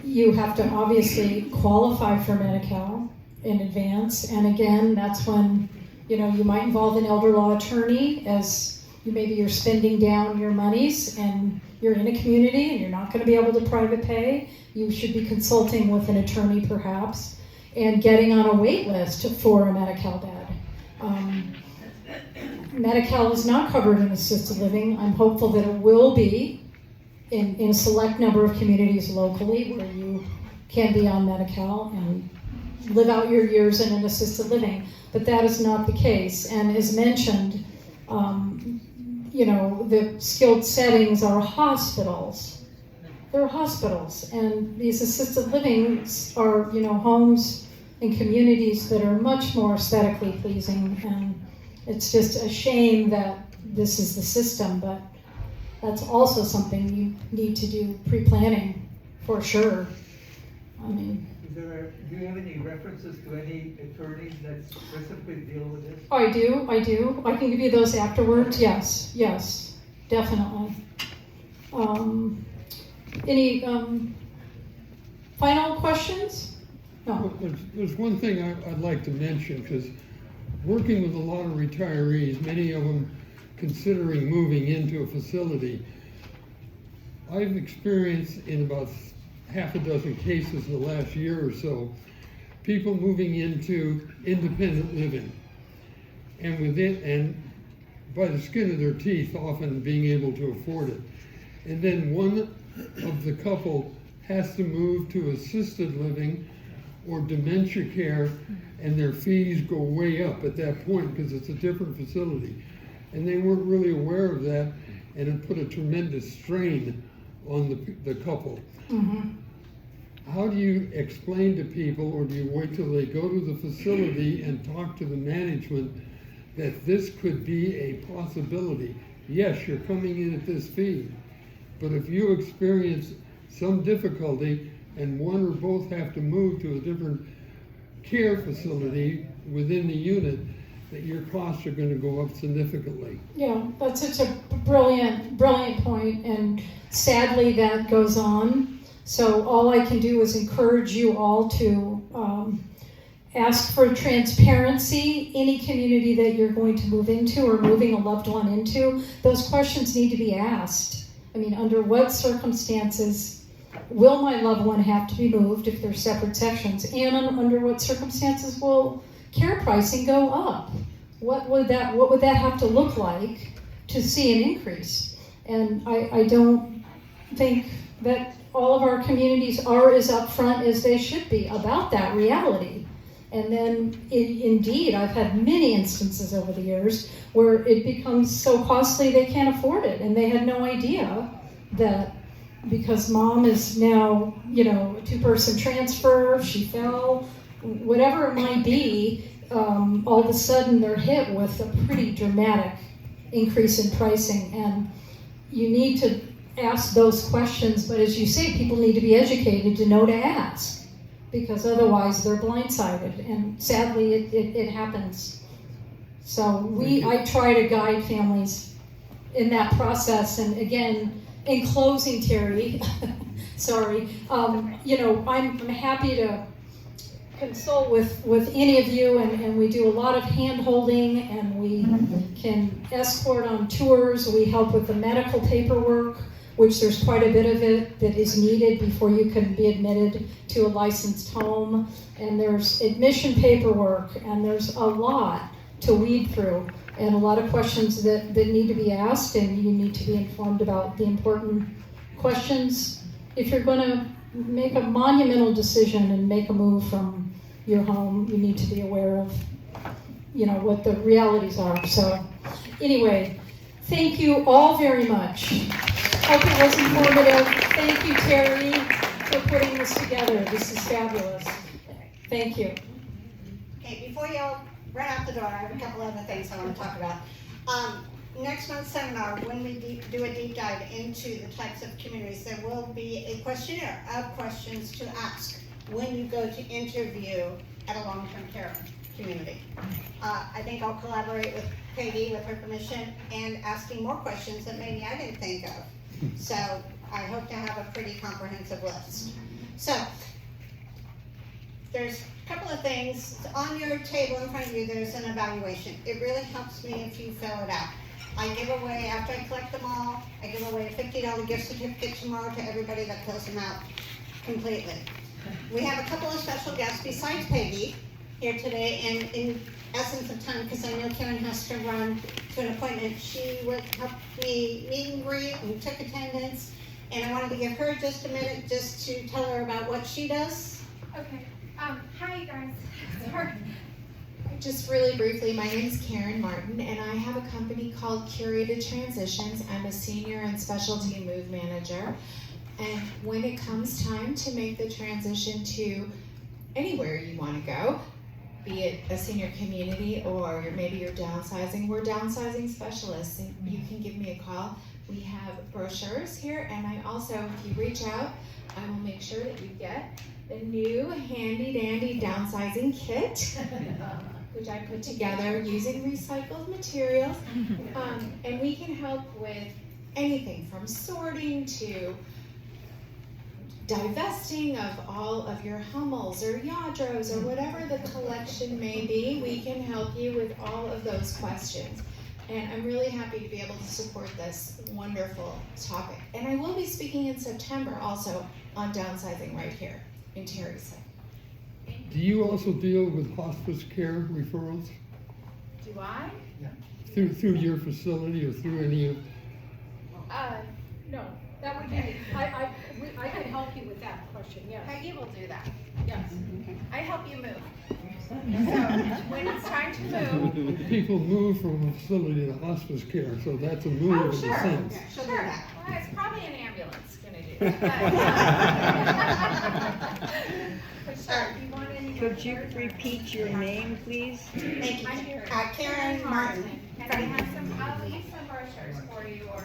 You have to obviously qualify for Medi-Cal in advance, and again, that's when you might involve an elder law attorney, as maybe you're spending down your monies and you're in a community and you're not going to be able to private pay. You should be consulting with an attorney perhaps and getting on a wait list for a Medi-Cal bed. Medi-Cal is not covered in assisted living. I'm hopeful that it will be in a select number of communities locally where you can be on Medi-Cal and live out your years in an assisted living. But that is not the case. And as mentioned, the skilled settings are hospitals. They're hospitals. And these assisted livings are, homes and communities that are much more aesthetically pleasing. And it's just a shame that this is the system, but that's also something you need to do pre-planning for sure. I mean, Do you have any references to any attorneys that specifically deal with this? I do. I can give you those afterwards. Yes, definitely. Any final questions? No. There's one thing I'd like to mention, because working with a lot of retirees, many of them considering moving into a facility, I've experienced in about half a dozen cases in the last year or so, people moving into independent living, and by the skin of their teeth, often being able to afford it. And then one of the couple has to move to assisted living or dementia care, and their fees go way up at that point because it's a different facility. And they weren't really aware of that, and it put a tremendous strain on the couple. Mm-hmm. How do you explain to people, or do you wait till they go to the facility and talk to the management that this could be a possibility? Yes, you're coming in at this fee, but if you experience some difficulty and one or both have to move to a different care facility within the unit, that your costs are going to go up significantly. Yeah, that's such a brilliant point, and sadly that goes on. So all I can do is encourage you all to ask for transparency. Any community that you're going to move into or moving a loved one into, those questions need to be asked. I mean, under what circumstances will my loved one have to be moved if they're separate sections? And under what circumstances will care pricing go up? What would that have to look like to see an increase? And I don't think that all of our communities are as upfront as they should be about that reality. And then indeed, I've had many instances over the years where it becomes so costly they can't afford it, and they had no idea that because mom is now, a two-person transfer, she fell, whatever it might be, all of a sudden they're hit with a pretty dramatic increase in pricing. And you need to ask those questions, but as you say, people need to be educated to know to ask, because otherwise they're blindsided, and sadly it happens. So I try to guide families in that process. And again, in closing, Terry, sorry, I'm happy to consult with any of you, and we do a lot of hand-holding, and we can escort on tours. We help with the medical paperwork, which there's quite a bit of it that is needed before you can be admitted to a licensed home. And there's admission paperwork, and there's a lot to weed through, and a lot of questions that need to be asked, and you need to be informed about the important questions. If you're going to make a monumental decision and make a move from your home, you need to be aware of what the realities are. So anyway, thank you all very much. Hope it was informative. Thank you, Terry, for putting this together. This is fabulous. Thank you. Okay, before y'all run out the door, I have a couple other things I want to talk about. Next month's seminar, when we do a deep dive into the types of communities, there will be a questionnaire of questions to ask when you go to interview at a long-term care community. I think I'll collaborate with Peggy, with her permission, and asking more questions that maybe I didn't think of. So I hope to have a pretty comprehensive list. So there's a couple of things on your table in front of you. There's an evaluation. It really helps me if you fill it out. I give away, after I collect them all, I give away a $50 gift certificate tomorrow to everybody that fills them out completely. We have a couple of special guests besides Peggy here today, and in essence of time, because I know Karen has to run to an appointment, she would help me meet and greet and took attendance, and I wanted to give her just a minute just to tell her about what she does. Okay. Hi, you guys. Sorry. Just really briefly, my name is Karen Martin, and I have a company called Curated Transitions. I'm a senior and specialty move manager. And when it comes time to make the transition to anywhere you want to go, be it a senior community or maybe you're downsizing, we're downsizing specialists, and you can give me a call. We have brochures here, and I also, if you reach out, I will make sure that you get the new handy dandy downsizing kit, which I put together using recycled materials. And we can help with anything from sorting to divesting of all of your Hummels or Yadros or whatever the collection may be. We can help you with all of those questions. And I'm really happy to be able to support this wonderful topic. And I will be speaking in September also on downsizing right here in Terry's site. Do you also deal with hospice care referrals Do I? through your facility or through any of? No, that would be, I can help you with that question, yes. Peggy will do that. Yes. I help you move. So when it's time to move. People move from a facility to hospice care, so that's a move Oh, in a sure. sense. Sure. Well, it's probably an ambulance gonna do that. But sure, if you want any. Could you repeat your name, please? Thank you. I'm Karen Martin. And I have I'll leave some brochures for you, or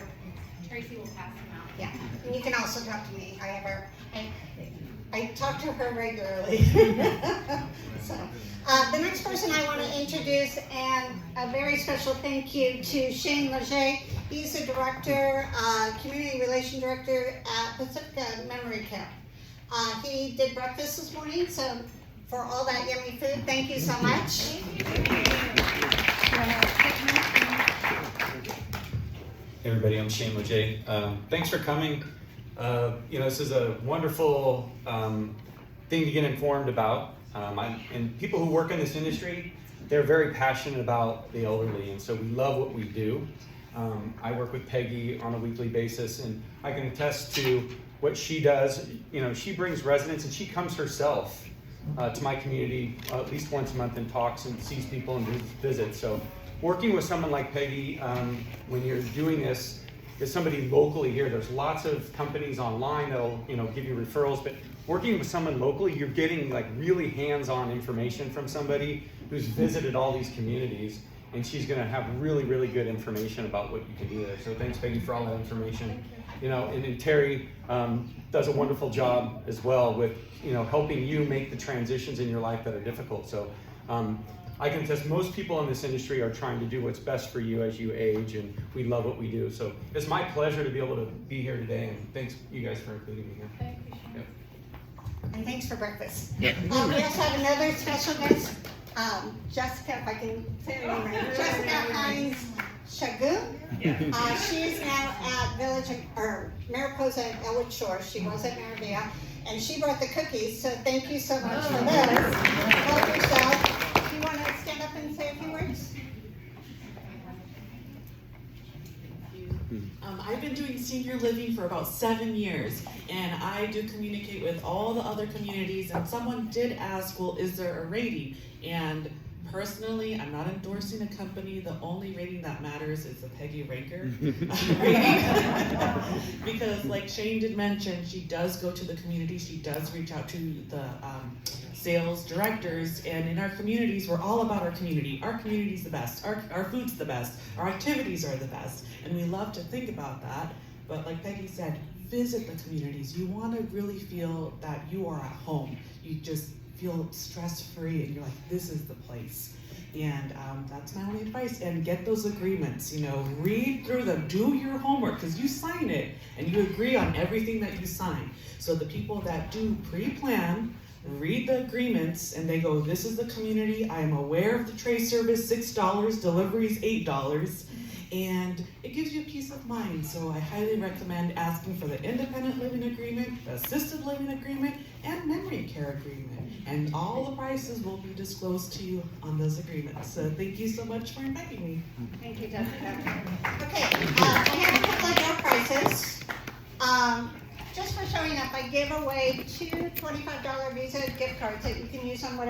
Tracy will pass them out. Yeah, and you can also talk to me. I talk to her regularly. So, the next person I want to introduce, and a very special thank you to Shane Leger. He's the director, community relation director at Pacifica Memory Care. He did breakfast this morning, so for all that yummy food, thank you so much. Hey everybody, I'm Shane Leger. Thanks for coming. This is a wonderful thing to get informed about. And people who work in this industry, they're very passionate about the elderly, and so we love what we do. I work with Peggy on a weekly basis, and I can attest to what she does. She brings residents, and she comes herself to my community at least once a month and talks and sees people and visits. So working with someone like Peggy, when you're doing this, is somebody locally here. There's lots of companies online that'll give you referrals, but working with someone locally, you're getting like really hands-on information from somebody who's visited all these communities, and she's going to have really, really good information about what you can do there. So thanks, Peggy, for all that information. And Terry does a wonderful job as well with helping you make the transitions in your life that are difficult. So I can attest most people in this industry are trying to do what's best for you as you age, and we love what we do. So it's my pleasure to be able to be here today, and thanks you guys for including me here. Thank you. Yep. And thanks for breakfast. We also have another special guest, Jessica, if I can say her name right, Jessica Hines Shagun. She is now at Mariposa and Elwood Shore. She was at Maravilla, and she brought the cookies, so thank you so much for those. Help yourself. Do you want to stand up and say a few words? I've been doing senior living for about 7 years, and I do communicate with all the other communities, and someone did ask, well, is there a rating? And Personally, I'm not endorsing a company. The only rating that matters is the Peggy Renker rating. Because like Shane did mention, she does go to the community, she does reach out to the sales directors, and in our communities, we're all about our community. Our community's the best, our food's the best, our activities are the best, and we love to think about that. But like Peggy said, visit the communities. You want to really feel that you are at home. You just feel stress-free and you're like, this is the place. And that's my only advice. And get those agreements, you know, read through them, do your homework, because you sign it and you agree on everything that you sign. So the people that do pre-plan, read the agreements and they go, this is the community, I am aware of the tray service, $6, deliveries $8. And it gives you peace of mind. So I highly recommend asking for the independent living agreement, the assisted living agreement, and memory care agreement. And all the prices will be disclosed to you on those agreements. So thank you so much for inviting me. Thank you, Jessica. Okay, I have a couple of more prices. Just for showing up, I gave away two $25 Visa gift cards that you can use on whatever